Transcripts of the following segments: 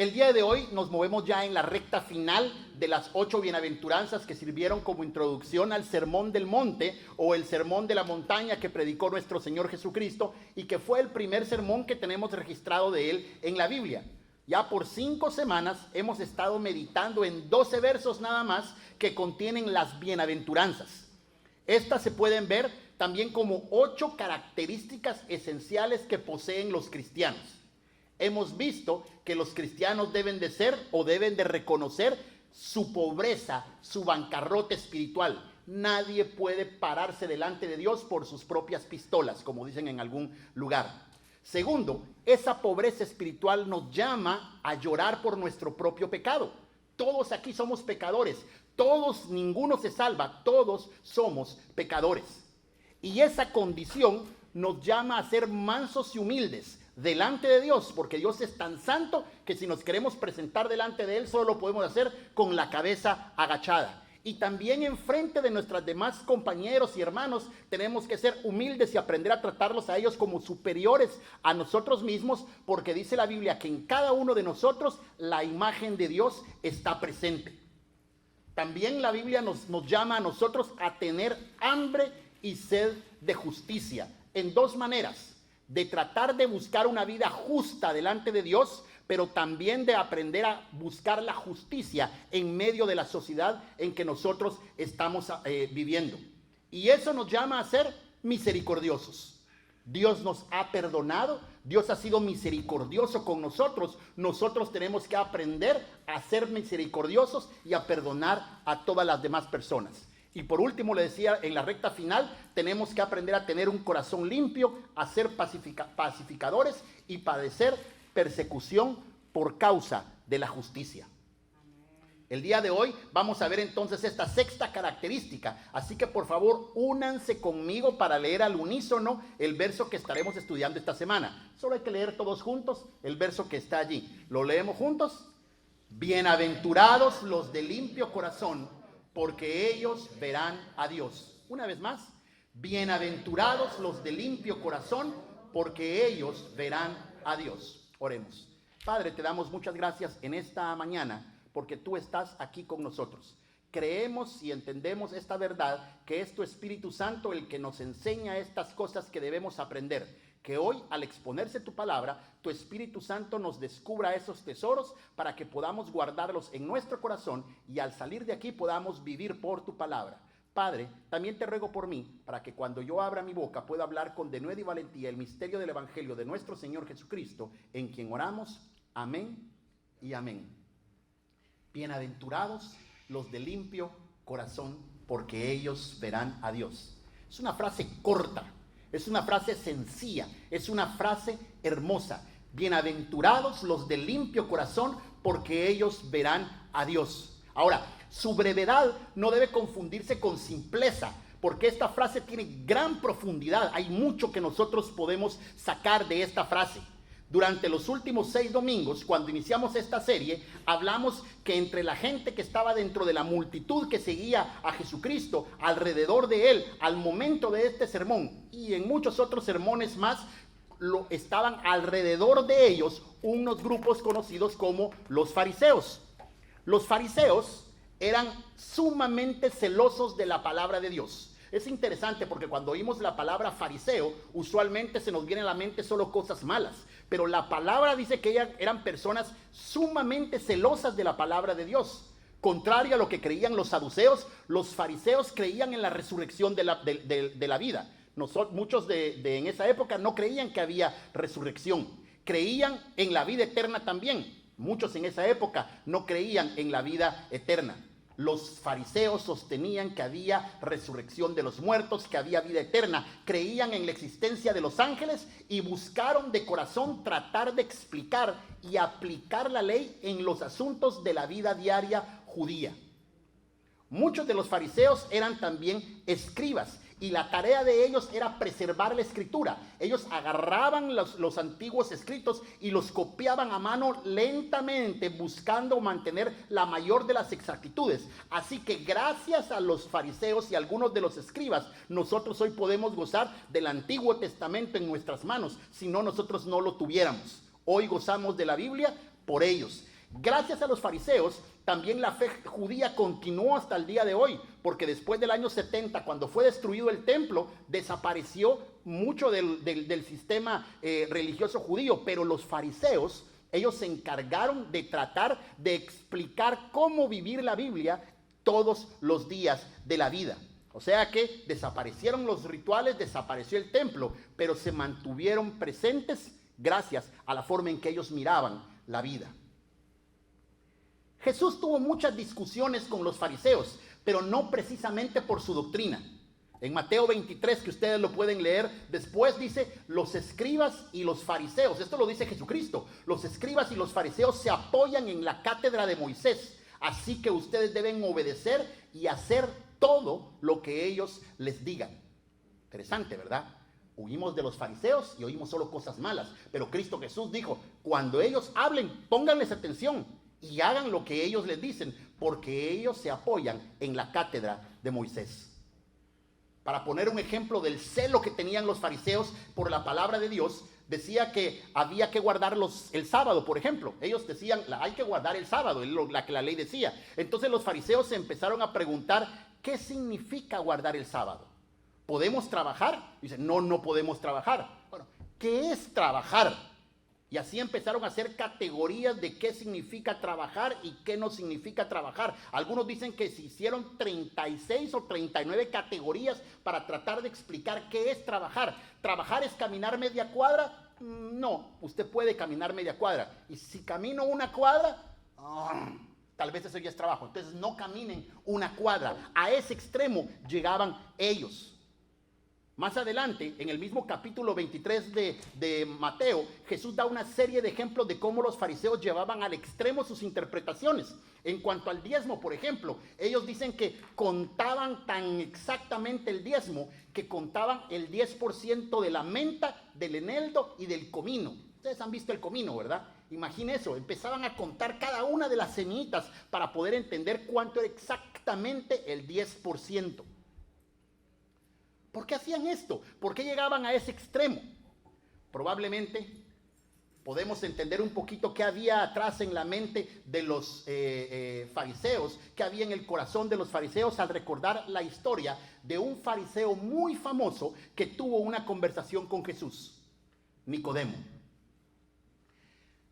El día de hoy nos movemos ya en la recta final de las 8 bienaventuranzas que sirvieron como introducción al Sermón del Monte o el Sermón de la Montaña que predicó nuestro Señor Jesucristo y que fue el primer sermón que tenemos registrado de él en la Biblia. Ya por 5 semanas hemos estado meditando en 12 versos nada más que contienen las bienaventuranzas. Estas se pueden ver también como 8 características esenciales que poseen los cristianos. Hemos visto que los cristianos deben de ser o deben de reconocer su pobreza, su bancarrota espiritual. Nadie puede pararse delante de Dios por sus propias pistolas, como dicen en algún lugar. Segundo, esa pobreza espiritual nos llama a llorar por nuestro propio pecado. Todos aquí somos pecadores. Todos, ninguno se salva. Todos somos pecadores. Y esa condición nos llama a ser mansos y humildes delante de Dios, porque Dios es tan santo que si nos queremos presentar delante de Él, solo lo podemos hacer con la cabeza agachada. Y también enfrente de nuestros demás compañeros y hermanos tenemos que ser humildes y aprender a tratarlos a ellos como superiores a nosotros mismos, porque dice la Biblia que en cada uno de nosotros la imagen de Dios está presente. También la Biblia nos llama a nosotros a tener hambre y sed de justicia, en 2 maneras: de tratar de buscar una vida justa delante de Dios, pero también de aprender a buscar la justicia en medio de la sociedad en que nosotros estamos viviendo. Y eso nos llama a ser misericordiosos. Dios nos ha perdonado, Dios ha sido misericordioso con nosotros. Nosotros tenemos que aprender a ser misericordiosos y a perdonar a todas las demás personas. Y por último, le decía, en la recta final, tenemos que aprender a tener un corazón limpio, a ser pacificadores y padecer persecución por causa de la justicia. El día de hoy vamos a ver entonces esta 6ª característica. Así que por favor, únanse conmigo para leer al unísono el verso que estaremos estudiando esta semana. Solo hay que leer todos juntos el verso que está allí. ¿Lo leemos juntos? Bienaventurados los de limpio corazón, porque ellos verán a Dios. Una vez más, bienaventurados los de limpio corazón, porque ellos verán a Dios. Oremos. Padre, te damos muchas gracias en esta mañana, porque tú estás aquí con nosotros. Creemos y entendemos esta verdad, que es tu Espíritu Santo el que nos enseña estas cosas que debemos aprender. Que hoy, al exponerse tu palabra, tu Espíritu Santo nos descubra esos tesoros para que podamos guardarlos en nuestro corazón y al salir de aquí podamos vivir por tu palabra. Padre, también te ruego por mí, para que cuando yo abra mi boca pueda hablar con denuedo y valentía el misterio del Evangelio de nuestro Señor Jesucristo, en quien oramos. Amén y amén. Bienaventurados los de limpio corazón, porque ellos verán a Dios. Es una frase corta. Es una frase sencilla, es una frase hermosa. Bienaventurados los de limpio corazón, porque ellos verán a Dios. Ahora, su brevedad no debe confundirse con simpleza, porque esta frase tiene gran profundidad. Hay mucho que nosotros podemos sacar de esta frase. Durante los últimos 6 domingos, cuando iniciamos esta serie, hablamos que entre la gente que estaba dentro de la multitud que seguía a Jesucristo, alrededor de él, al momento de este sermón y en muchos otros sermones más, estaban alrededor de ellos unos grupos conocidos como los fariseos. Los fariseos eran sumamente celosos de la palabra de Dios. Es interesante porque cuando oímos la palabra fariseo, usualmente se nos viene a la mente solo cosas malas. Pero la palabra dice que eran personas sumamente celosas de la palabra de Dios. Contrario a lo que creían los saduceos, los fariseos creían en la resurrección de la vida. Muchos en esa época no creían que había resurrección. Creían en la vida eterna también. Muchos en esa época no creían en la vida eterna. Los fariseos sostenían que había resurrección de los muertos, que había vida eterna. Creían en la existencia de los ángeles y buscaron de corazón tratar de explicar y aplicar la ley en los asuntos de la vida diaria judía. Muchos de los fariseos eran también escribas y la tarea de ellos era preservar la escritura. Ellos agarraban los antiguos escritos y los copiaban a mano lentamente, buscando mantener la mayor de las exactitudes. Así que gracias a los fariseos y algunos de los escribas, nosotros hoy podemos gozar del Antiguo Testamento en nuestras manos. Si no, nosotros no lo tuviéramos. Hoy gozamos de la Biblia por ellos. Gracias a los fariseos, también la fe judía continuó hasta el día de hoy, porque después del año 70, cuando fue destruido el templo, desapareció mucho del sistema religioso judío, pero los fariseos, ellos se encargaron de tratar de explicar cómo vivir la Biblia todos los días de la vida. O sea que desaparecieron los rituales, desapareció el templo, pero se mantuvieron presentes gracias a la forma en que ellos miraban la vida. Jesús tuvo muchas discusiones con los fariseos, pero no precisamente por su doctrina. En Mateo 23, que ustedes lo pueden leer, después dice, los escribas y los fariseos, esto lo dice Jesucristo, los escribas y los fariseos se apoyan en la cátedra de Moisés, así que ustedes deben obedecer y hacer todo lo que ellos les digan. Interesante, ¿verdad? Huimos de los fariseos y oímos solo cosas malas, pero Cristo Jesús dijo, cuando ellos hablen, pónganles atención y hagan lo que ellos les dicen, porque ellos se apoyan en la cátedra de Moisés. Para poner un ejemplo del celo que tenían los fariseos por la palabra de Dios, decía que había que guardar el sábado, por ejemplo. Ellos decían, hay que guardar el sábado, la que la ley decía. Entonces los fariseos se empezaron a preguntar, ¿qué significa guardar el sábado? ¿Podemos trabajar? Dicen, no podemos trabajar. Bueno, ¿qué es trabajar? Y así empezaron a hacer categorías de qué significa trabajar y qué no significa trabajar. Algunos dicen que se hicieron 36 o 39 categorías para tratar de explicar qué es trabajar. ¿Trabajar es caminar media cuadra? No, usted puede caminar media cuadra. Y si camino una cuadra, tal vez eso ya es trabajo. Entonces no caminen una cuadra. A ese extremo llegaban ellos. Más adelante, en el mismo capítulo 23 de Mateo, Jesús da una serie de ejemplos de cómo los fariseos llevaban al extremo sus interpretaciones. En cuanto al diezmo, por ejemplo, ellos dicen que contaban tan exactamente el diezmo, que contaban el 10% de la menta, del eneldo y del comino. Ustedes han visto el comino, ¿verdad? Imaginen eso, empezaban a contar cada una de las semillitas para poder entender cuánto era exactamente el 10%. ¿Por qué hacían esto? ¿Por qué llegaban a ese extremo? Probablemente podemos entender un poquito qué había atrás en la mente de los fariseos, qué había en el corazón de los fariseos al recordar la historia de un fariseo muy famoso que tuvo una conversación con Jesús, Nicodemo.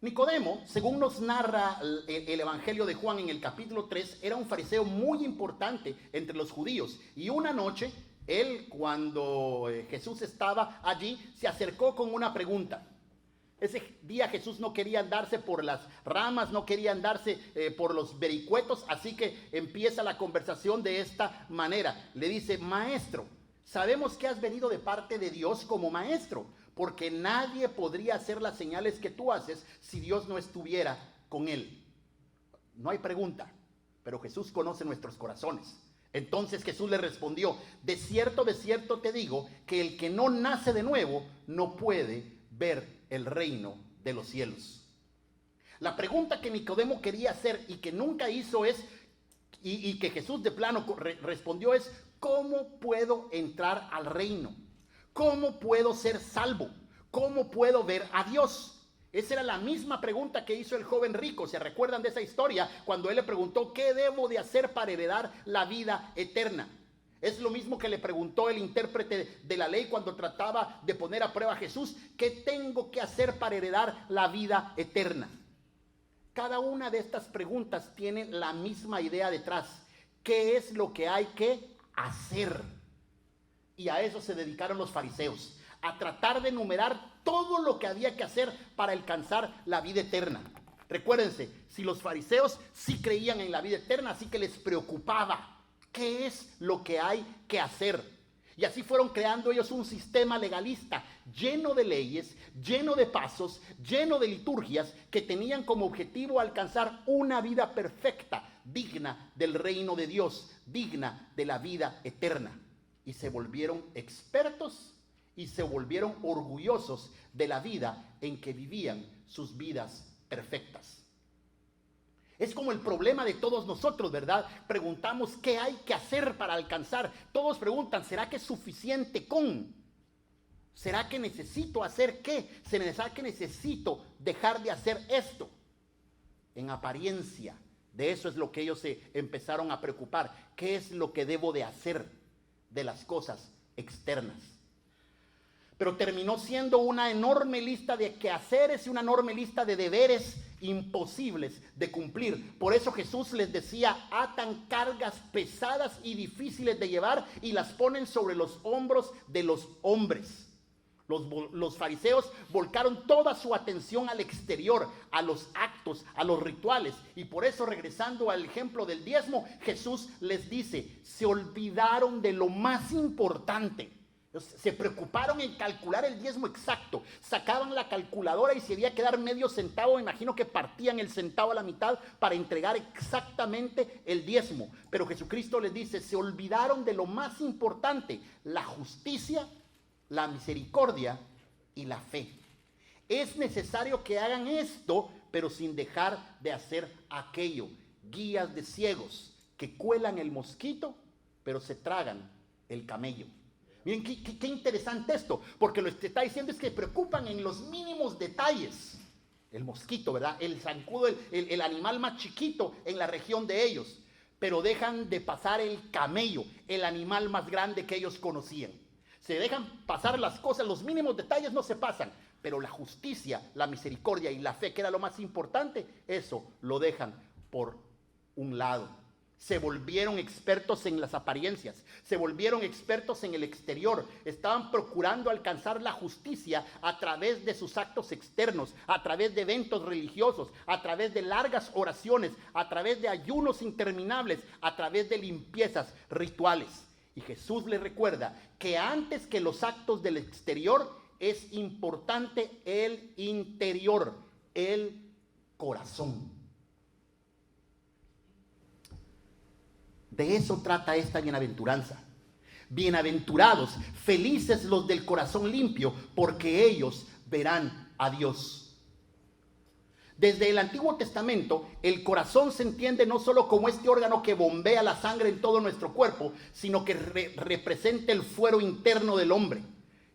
Nicodemo, según nos narra el Evangelio de Juan en el capítulo 3, era un fariseo muy importante entre los judíos. Y una noche, él, cuando Jesús estaba allí, se acercó con una pregunta. Ese día Jesús no quería andarse por las ramas, no quería andarse por los vericuetos, así que empieza la conversación de esta manera. Le dice, maestro, sabemos que has venido de parte de Dios como maestro, porque nadie podría hacer las señales que tú haces si Dios no estuviera con él. No hay pregunta, pero Jesús conoce nuestros corazones. Entonces Jesús le respondió, de cierto te digo, que el que no nace de nuevo no puede ver el reino de los cielos. La pregunta que Nicodemo quería hacer y que nunca hizo es, y que Jesús de plano respondió es, ¿cómo puedo entrar al reino? ¿Cómo puedo ser salvo? ¿Cómo puedo ver a Dios? Esa era la misma pregunta que hizo el joven rico. ¿Se recuerdan de esa historia? Cuando él le preguntó, ¿qué debo de hacer para heredar la vida eterna? Es lo mismo que le preguntó el intérprete de la ley cuando trataba de poner a prueba a Jesús. ¿Qué tengo que hacer para heredar la vida eterna? Cada una de estas preguntas tiene la misma idea detrás. ¿Qué es lo que hay que hacer? Y a eso se dedicaron los fariseos, a tratar de enumerar todo lo que había que hacer para alcanzar la vida eterna. Recuérdense, si los fariseos sí creían en la vida eterna, así que les preocupaba qué es lo que hay que hacer. Y así fueron creando ellos un sistema legalista lleno de leyes, lleno de pasos, lleno de liturgias que tenían como objetivo alcanzar una vida perfecta, digna del reino de Dios, digna de la vida eterna. Y se volvieron expertos y se volvieron orgullosos de la vida en que vivían sus vidas perfectas. Es como el problema de todos nosotros, ¿verdad? Preguntamos qué hay que hacer para alcanzar. Todos preguntan, ¿será que es suficiente con? ¿Será que necesito hacer qué? ¿Será que necesito dejar de hacer esto? en apariencia. De eso es lo que ellos se empezaron a preocupar. ¿Qué es lo que debo de hacer de las cosas externas? Pero terminó siendo una enorme lista de quehaceres y una enorme lista de deberes imposibles de cumplir. Por eso Jesús les decía: atan cargas pesadas y difíciles de llevar y las ponen sobre los hombros de los hombres. Los fariseos volcaron toda su atención al exterior, a los actos, a los rituales. Y por eso, regresando al ejemplo del diezmo, Jesús les dice: se olvidaron de lo más importante. Se preocuparon en calcular el diezmo exacto. Sacaban la calculadora y si había que dar medio centavo, me imagino que partían el centavo a la mitad para entregar exactamente el diezmo. Pero Jesucristo les dice: se olvidaron de lo más importante, la justicia, la misericordia y la fe. Es necesario que hagan esto, pero sin dejar de hacer aquello. Guías de ciegos que cuelan el mosquito, pero se tragan el camello. Miren qué interesante esto, porque lo que está diciendo es que se preocupan en los mínimos detalles. El mosquito, ¿verdad? El zancudo, el animal más chiquito en la región de ellos, pero dejan de pasar el camello, el animal más grande que ellos conocían. Se dejan pasar las cosas, los mínimos detalles no se pasan, pero la justicia, la misericordia y la fe, que era lo más importante, eso lo dejan por un lado. Se volvieron expertos en las apariencias, se volvieron expertos en el exterior, estaban procurando alcanzar la justicia a través de sus actos externos, a través de eventos religiosos, a través de largas oraciones, a través de ayunos interminables, a través de limpiezas rituales. Y Jesús les recuerda que antes que los actos del exterior es importante el interior, el corazón. De eso trata esta bienaventuranza. Bienaventurados, felices los del corazón limpio, porque ellos verán a Dios. Desde el Antiguo Testamento, el corazón se entiende no solo como este órgano que bombea la sangre en todo nuestro cuerpo, sino que representa el fuero interno del hombre.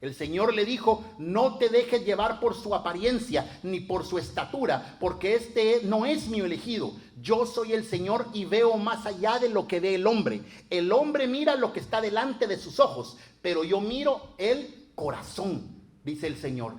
El Señor le dijo: no te dejes llevar por su apariencia ni por su estatura, porque este no es mi elegido. Yo soy el Señor y veo más allá de lo que ve el hombre. El hombre mira lo que está delante de sus ojos, pero yo miro el corazón, dice el Señor.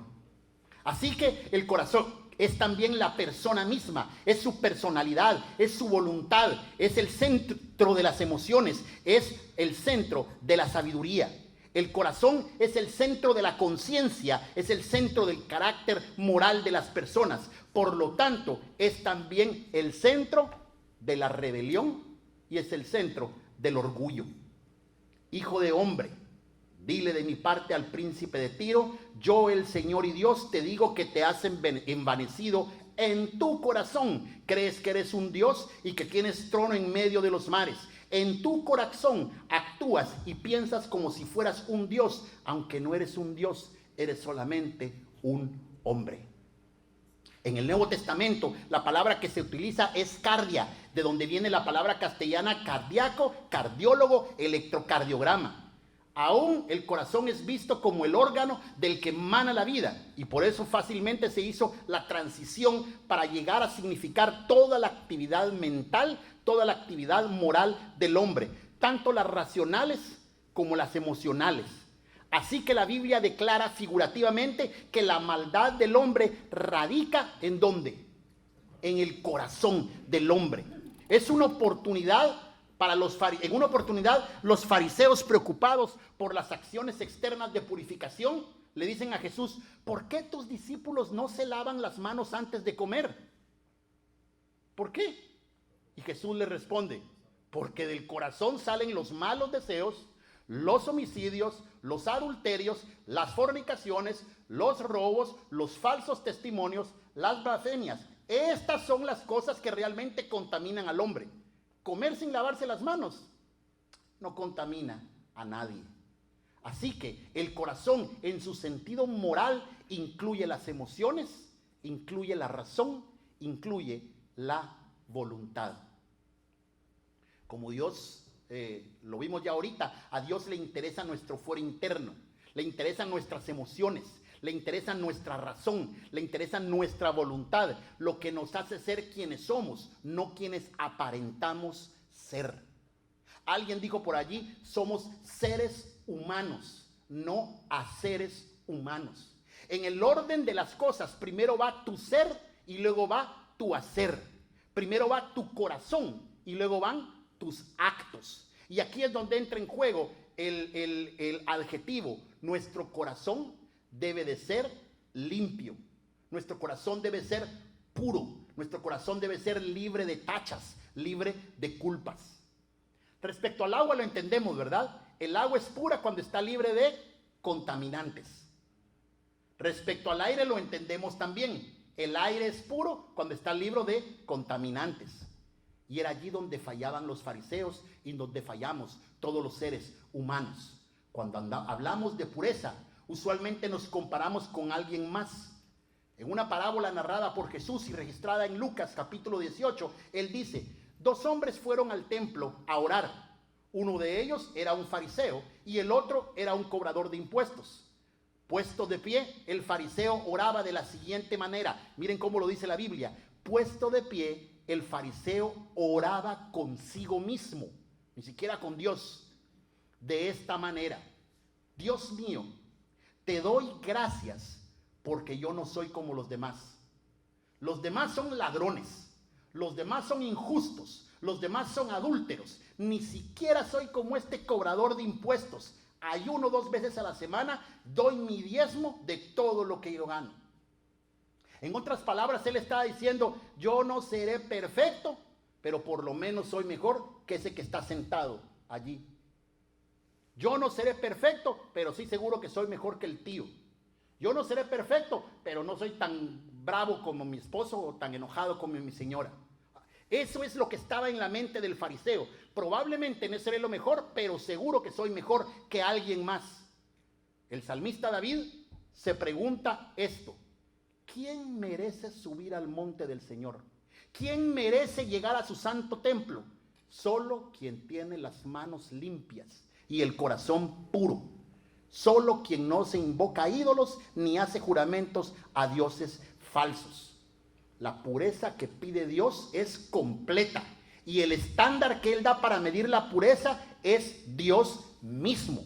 Así que el corazón es también la persona misma, es su personalidad, es su voluntad, es el centro de las emociones, es el centro de la sabiduría. El corazón es el centro de la conciencia, es el centro del carácter moral de las personas. Por lo tanto, es también el centro de la rebelión y es el centro del orgullo. Hijo de hombre, dile de mi parte al príncipe de Tiro: yo, el Señor y Dios, te digo que te has envanecido en tu corazón. Crees que eres un Dios y que tienes trono en medio de los mares. En tu corazón actúas y piensas como si fueras un Dios, aunque no eres un Dios, eres solamente un hombre. En el Nuevo Testamento, la palabra que se utiliza es cardia, de donde viene la palabra castellana cardíaco, cardiólogo, electrocardiograma. Aún el corazón es visto como el órgano del que emana la vida, y por eso fácilmente se hizo la transición para llegar a significar toda la actividad mental, toda la actividad moral del hombre, tanto las racionales como las emocionales. Así que la Biblia declara figurativamente que la maldad del hombre radica ¿en dónde? En el corazón del hombre. Es una oportunidad en una oportunidad, los fariseos, preocupados por las acciones externas de purificación, le dicen a Jesús: ¿por qué tus discípulos no se lavan las manos antes de comer? ¿Por qué? Y Jesús le responde: porque del corazón salen los malos deseos, los homicidios, los adulterios, las fornicaciones, los robos, los falsos testimonios, las blasfemias. Estas son las cosas que realmente contaminan al hombre. Comer sin lavarse las manos no contamina a nadie. Así que el corazón, en su sentido moral, incluye las emociones, incluye la razón, incluye la voluntad. Como Dios, lo vimos ya ahorita, a Dios le interesa nuestro fuero interno, le interesan nuestras emociones, le interesa nuestra razón, le interesa nuestra voluntad, lo que nos hace ser quienes somos, no quienes aparentamos ser. Alguien dijo por allí, somos seres humanos, no seres humanos. En el orden de las cosas, primero va tu ser y luego va tu hacer. Primero va tu corazón y luego van tus actos. Y aquí es donde entra en juego el adjetivo. Nuestro corazón debe de ser limpio. Nuestro corazón debe ser puro. Nuestro corazón debe ser libre de tachas, libre de culpas. Respecto al agua lo entendemos, ¿verdad? El agua es pura cuando está libre de contaminantes. Respecto al aire lo entendemos también. El aire es puro cuando está libre de contaminantes. Y era allí donde fallaban los fariseos y donde fallamos todos los seres humanos. Cuando hablamos de pureza, usualmente nos comparamos con alguien más. En una parábola narrada por Jesús y registrada en Lucas capítulo 18, él dice: 2 hombres fueron al templo a orar. Uno de ellos era un fariseo y el otro era un cobrador de impuestos. Puesto de pie, el fariseo oraba de la siguiente manera. Miren cómo lo dice la Biblia. Puesto de pie, el fariseo oraba consigo mismo, ni siquiera con Dios. De esta manera: Dios mío, te doy gracias porque yo no soy como los demás. Los demás son ladrones, los demás son injustos, los demás son adúlteros. Ni siquiera soy como este cobrador de impuestos. Ayuno 2 veces a la semana, doy mi diezmo de todo lo que yo gano. En otras palabras, él estaba diciendo: yo no seré perfecto, pero por lo menos soy mejor que ese que está sentado allí. Yo no seré perfecto, pero sí seguro que soy mejor que el tío. Yo no seré perfecto, pero no soy tan bravo como mi esposo o tan enojado como mi señora. Eso es lo que estaba en la mente del fariseo. Probablemente no seré lo mejor, pero seguro que soy mejor que alguien más. El salmista David se pregunta esto: ¿quién merece subir al monte del Señor? ¿Quién merece llegar a su santo templo? Solo quien tiene las manos limpias y el corazón puro. Solo quien no se invoca a ídolos ni hace juramentos a dioses falsos. La pureza que pide Dios es completa y el estándar que Él da para medir la pureza es Dios mismo.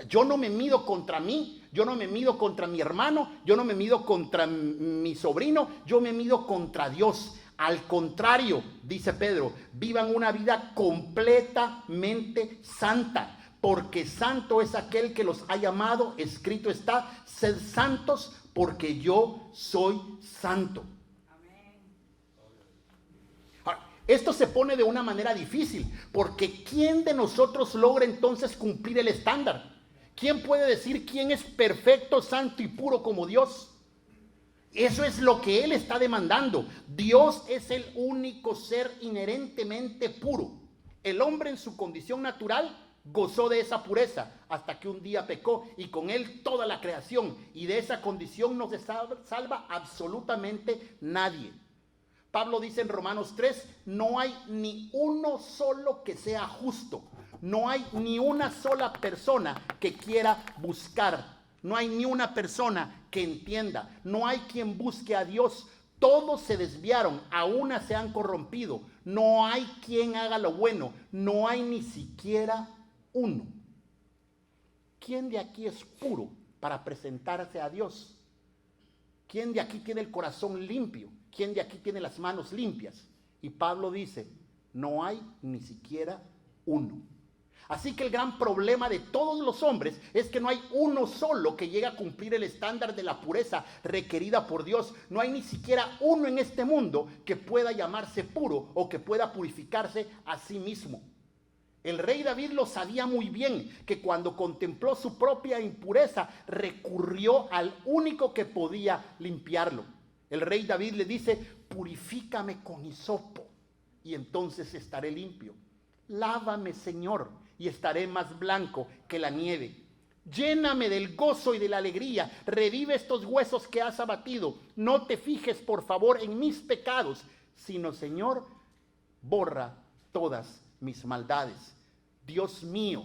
Yo no me mido contra mí, yo no me mido contra mi hermano, yo no me mido contra mi sobrino, yo me mido contra Dios. Al contrario, dice Pedro, vivan una vida completamente santa, porque santo es aquel que los ha llamado. Escrito está: sed santos porque yo soy santo. Esto se pone de una manera difícil, porque ¿quién de nosotros logra entonces cumplir el estándar? ¿Quién puede decir quién es perfecto, santo y puro como Dios? Eso es lo que Él está demandando. Dios es el único ser inherentemente puro. El hombre en su condición natural gozó de esa pureza hasta que un día pecó, y con él toda la creación, y de esa condición no se salva absolutamente nadie. Pablo dice en Romanos 3, no hay ni uno solo que sea justo. No hay ni una sola persona que quiera buscar. No hay ni una persona que entienda. No hay quien busque a Dios. Todos se desviaron, a una se han corrompido. No hay quien haga lo bueno. No hay ni siquiera uno. ¿Quién de aquí es puro para presentarse a Dios? ¿Quién de aquí tiene el corazón limpio? ¿Quién de aquí tiene las manos limpias? Y Pablo dice, no hay ni siquiera uno. Así que el gran problema de todos los hombres es que no hay uno solo que llegue a cumplir el estándar de la pureza requerida por Dios. No hay ni siquiera uno en este mundo que pueda llamarse puro o que pueda purificarse a sí mismo. El rey David lo sabía muy bien, que cuando contempló su propia impureza, recurrió al único que podía limpiarlo. El rey David le dice, purifícame con hisopo y entonces estaré limpio. Lávame, Señor, y estaré más blanco que la nieve. Lléname del gozo y de la alegría. Revive estos huesos que has abatido. No te fijes, por favor, en mis pecados, sino, Señor, borra todas mis maldades. Dios mío,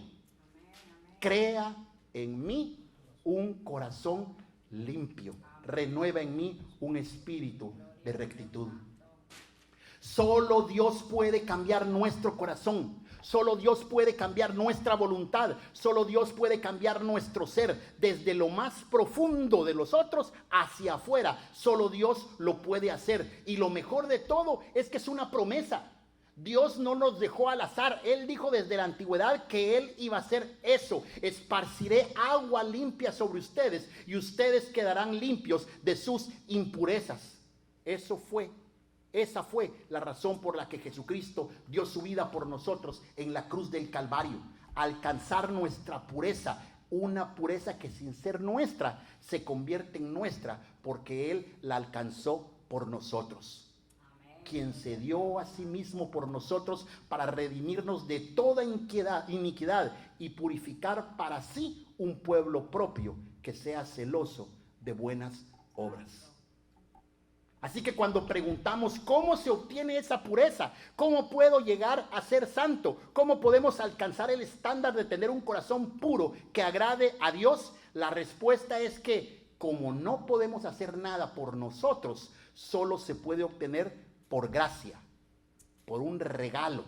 crea en mí un corazón limpio. Renueva en mí un espíritu de rectitud. Solo Dios puede cambiar nuestro corazón. Solo Dios puede cambiar nuestra voluntad. Solo Dios puede cambiar nuestro ser. Desde lo más profundo de nosotros hacia afuera. Solo Dios lo puede hacer. Y lo mejor de todo es que es una promesa. Dios no nos dejó al azar. Él dijo desde la antigüedad que Él iba a hacer eso. Esparciré agua limpia sobre ustedes y ustedes quedarán limpios de sus impurezas. Esa fue la razón por la que Jesucristo dio su vida por nosotros en la cruz del Calvario. Alcanzar nuestra pureza, una pureza que sin ser nuestra se convierte en nuestra porque Él la alcanzó por nosotros. Amén. Quien se dio a sí mismo por nosotros para redimirnos de toda iniquidad y purificar para sí un pueblo propio que sea celoso de buenas obras. Así que cuando preguntamos cómo se obtiene esa pureza, cómo puedo llegar a ser santo, cómo podemos alcanzar el estándar de tener un corazón puro que agrade a Dios, la respuesta es que como no podemos hacer nada por nosotros, solo se puede obtener por gracia, por un regalo.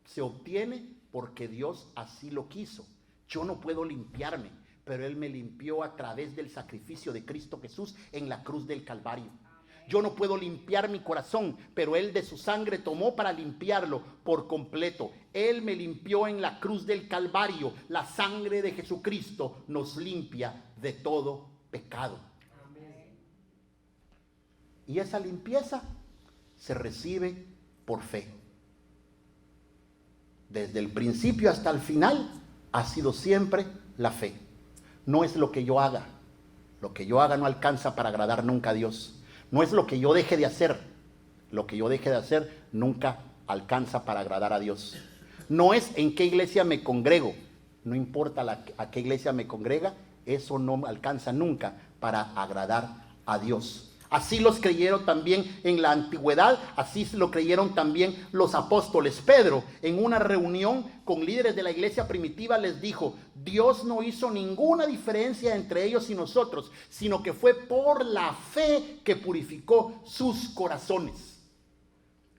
Se obtiene porque Dios así lo quiso. Yo no puedo limpiarme, pero Él me limpió a través del sacrificio de Cristo Jesús en la cruz del Calvario. Yo no puedo limpiar mi corazón, pero Él de su sangre tomó para limpiarlo por completo. Él me limpió en la cruz del Calvario. La sangre de Jesucristo nos limpia de todo pecado. Amén. Y esa limpieza se recibe por fe. Desde el principio hasta el final ha sido siempre la fe. No es lo que yo haga. Lo que yo haga no alcanza para agradar nunca a Dios. No es lo que yo deje de hacer. Lo que yo deje de hacer nunca alcanza para agradar a Dios. No es en qué iglesia me congrego. No importa a qué iglesia me congrega, eso no alcanza nunca para agradar a Dios. Así los creyeron también en la antigüedad, así lo creyeron también los apóstoles. Pedro, en una reunión con líderes de la iglesia primitiva, les dijo: Dios no hizo ninguna diferencia entre ellos y nosotros, sino que fue por la fe que purificó sus corazones.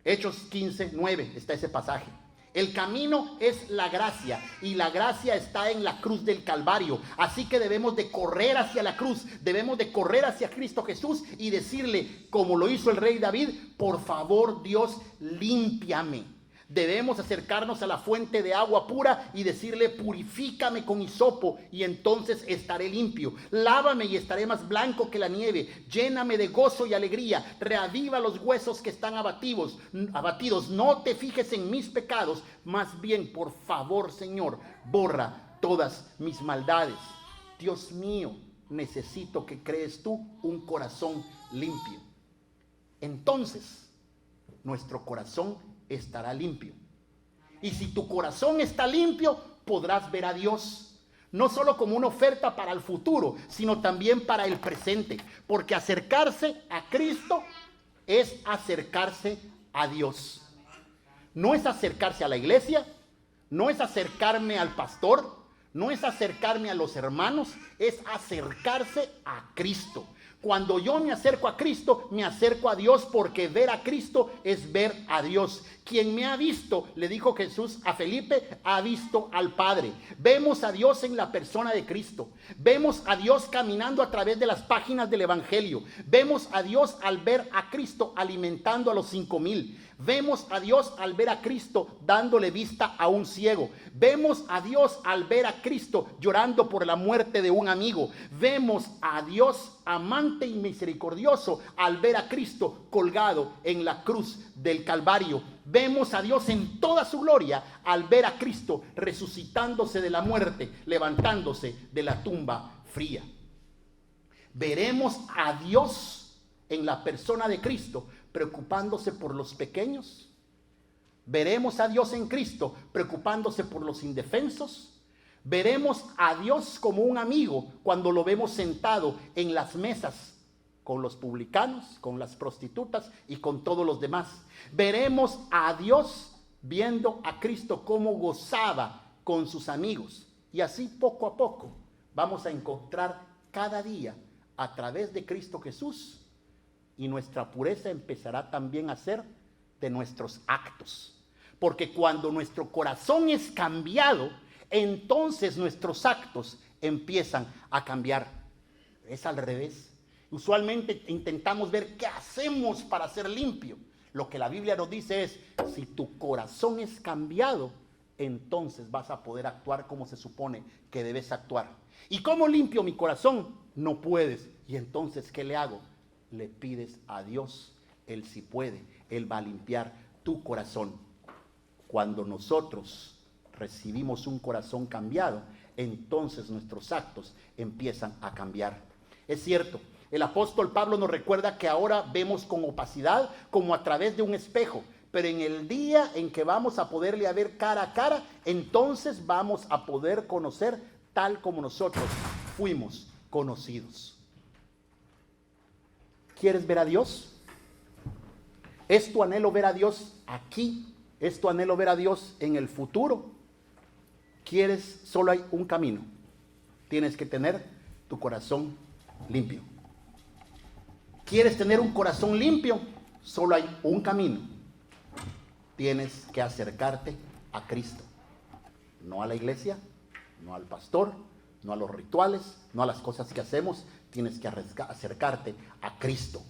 Hechos 15:9 está ese pasaje. El camino es la gracia y la gracia está en la cruz del Calvario. Así que debemos de correr hacia la cruz, debemos de correr hacia Cristo Jesús y decirle, como lo hizo el rey David: por favor, Dios, límpiame. Debemos acercarnos a la fuente de agua pura y decirle: purifícame con hisopo y entonces estaré limpio. Lávame y estaré más blanco que la nieve. Lléname de gozo y alegría. Reaviva los huesos que están abatidos. No te fijes en mis pecados, más bien, por favor, Señor, borra todas mis maldades. Dios mío, necesito que crees tú un corazón limpio. Entonces, nuestro corazón estará limpio. Y si tu corazón está limpio, podrás ver a Dios, no solo como una oferta para el futuro, sino también para el presente, porque acercarse a Cristo es acercarse a Dios. No es acercarse a la iglesia, no es acercarme al pastor, no es acercarme a los hermanos, es acercarse a Cristo. Cuando yo me acerco a Cristo, me acerco a Dios, porque ver a Cristo es ver a Dios. Quien me ha visto, le dijo Jesús a Felipe, ha visto al Padre. Vemos a Dios en la persona de Cristo. Vemos a Dios caminando a través de las páginas del Evangelio. Vemos a Dios al ver a Cristo alimentando a los 5,000. Vemos a Dios al ver a Cristo dándole vista a un ciego. Vemos a Dios al ver a Cristo llorando por la muerte de un amigo. Vemos a Dios amante y misericordioso al ver a Cristo colgado en la cruz del Calvario. Vemos a Dios en toda su gloria al ver a Cristo resucitándose de la muerte, levantándose de la tumba fría. Veremos a Dios en la persona de Cristo preocupándose por los pequeños. Veremos a Dios en Cristo preocupándose por los indefensos. Veremos a Dios como un amigo cuando lo vemos sentado en las mesas con los publicanos, con las prostitutas y con todos los demás. Veremos a Dios viendo a Cristo cómo gozaba con sus amigos. Y así poco a poco vamos a encontrar cada día a través de Cristo Jesús, y nuestra pureza empezará también a ser de nuestros actos. Porque cuando nuestro corazón es cambiado, entonces nuestros actos empiezan a cambiar. Es al revés. Usualmente intentamos ver qué hacemos para ser limpio. Lo que la Biblia nos dice es, si tu corazón es cambiado, entonces vas a poder actuar como se supone que debes actuar. ¿Y cómo limpio mi corazón? No puedes. ¿Y entonces qué le hago? Le pides a Dios. Él sí puede. Él va a limpiar tu corazón. Cuando nosotros recibimos un corazón cambiado, entonces nuestros actos empiezan a cambiar. Es cierto, el apóstol Pablo nos recuerda que ahora vemos con opacidad como a través de un espejo, pero en el día en que vamos a poderle ver cara a cara, entonces vamos a poder conocer tal como nosotros fuimos conocidos. ¿Quieres ver a Dios? ¿Es tu anhelo ver a Dios aquí? ¿Es tu anhelo ver a Dios en el futuro? ¿Quieres? Solo hay un camino. Tienes que tener tu corazón limpio. ¿Quieres tener un corazón limpio? Solo hay un camino. Tienes que acercarte a Cristo. No a la iglesia, no al pastor, no a los rituales, no a las cosas que hacemos. Tienes que acercarte a Cristo.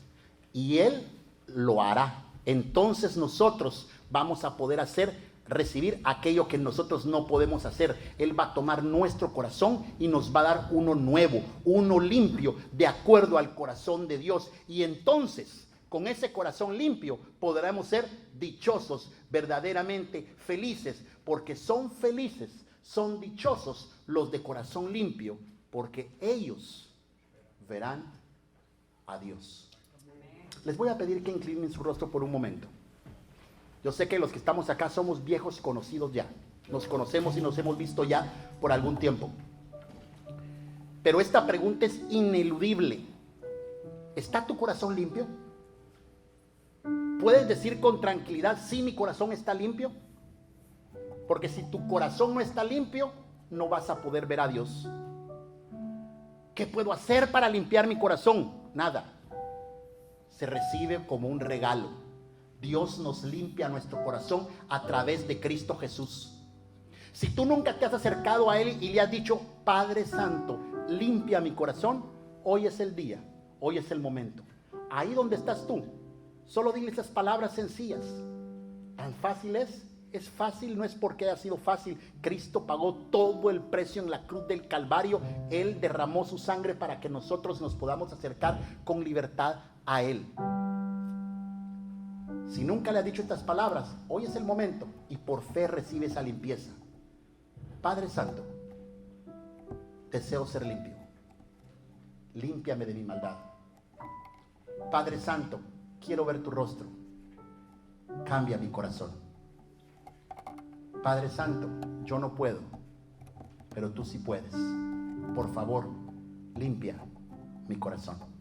Y Él lo hará. Entonces nosotros vamos a poder recibir aquello que nosotros no podemos hacer. Él va a tomar nuestro corazón y nos va a dar uno nuevo, uno limpio, de acuerdo al corazón de Dios. Y entonces, con ese corazón limpio, podremos ser dichosos, verdaderamente felices, porque son felices, son dichosos los de corazón limpio, porque ellos verán a Dios. Les voy a pedir que inclinen su rostro por un momento. Yo sé que los que estamos acá somos viejos conocidos ya. Nos conocemos y nos hemos visto ya por algún tiempo. Pero esta pregunta es ineludible. ¿Está tu corazón limpio? ¿Puedes decir con tranquilidad, sí, mi corazón está limpio? Porque si tu corazón no está limpio, no vas a poder ver a Dios. ¿Qué puedo hacer para limpiar mi corazón? Nada. Se recibe como un regalo. Dios nos limpia nuestro corazón a través de Cristo Jesús. Si tú nunca te has acercado a Él y le has dicho, Padre Santo, limpia mi corazón, hoy es el día, hoy es el momento. Ahí donde estás tú, solo dile esas palabras sencillas. ¿Tan fácil es? Es fácil, no es porque haya sido fácil. Cristo pagó todo el precio en la cruz del Calvario. Él derramó su sangre para que nosotros nos podamos acercar con libertad a Él. Si nunca le has dicho estas palabras, hoy es el momento y por fe recibe esa limpieza. Padre Santo, deseo ser limpio. Límpiame de mi maldad. Padre Santo, quiero ver tu rostro. Cambia mi corazón. Padre Santo, yo no puedo, pero tú sí puedes. Por favor, limpia mi corazón.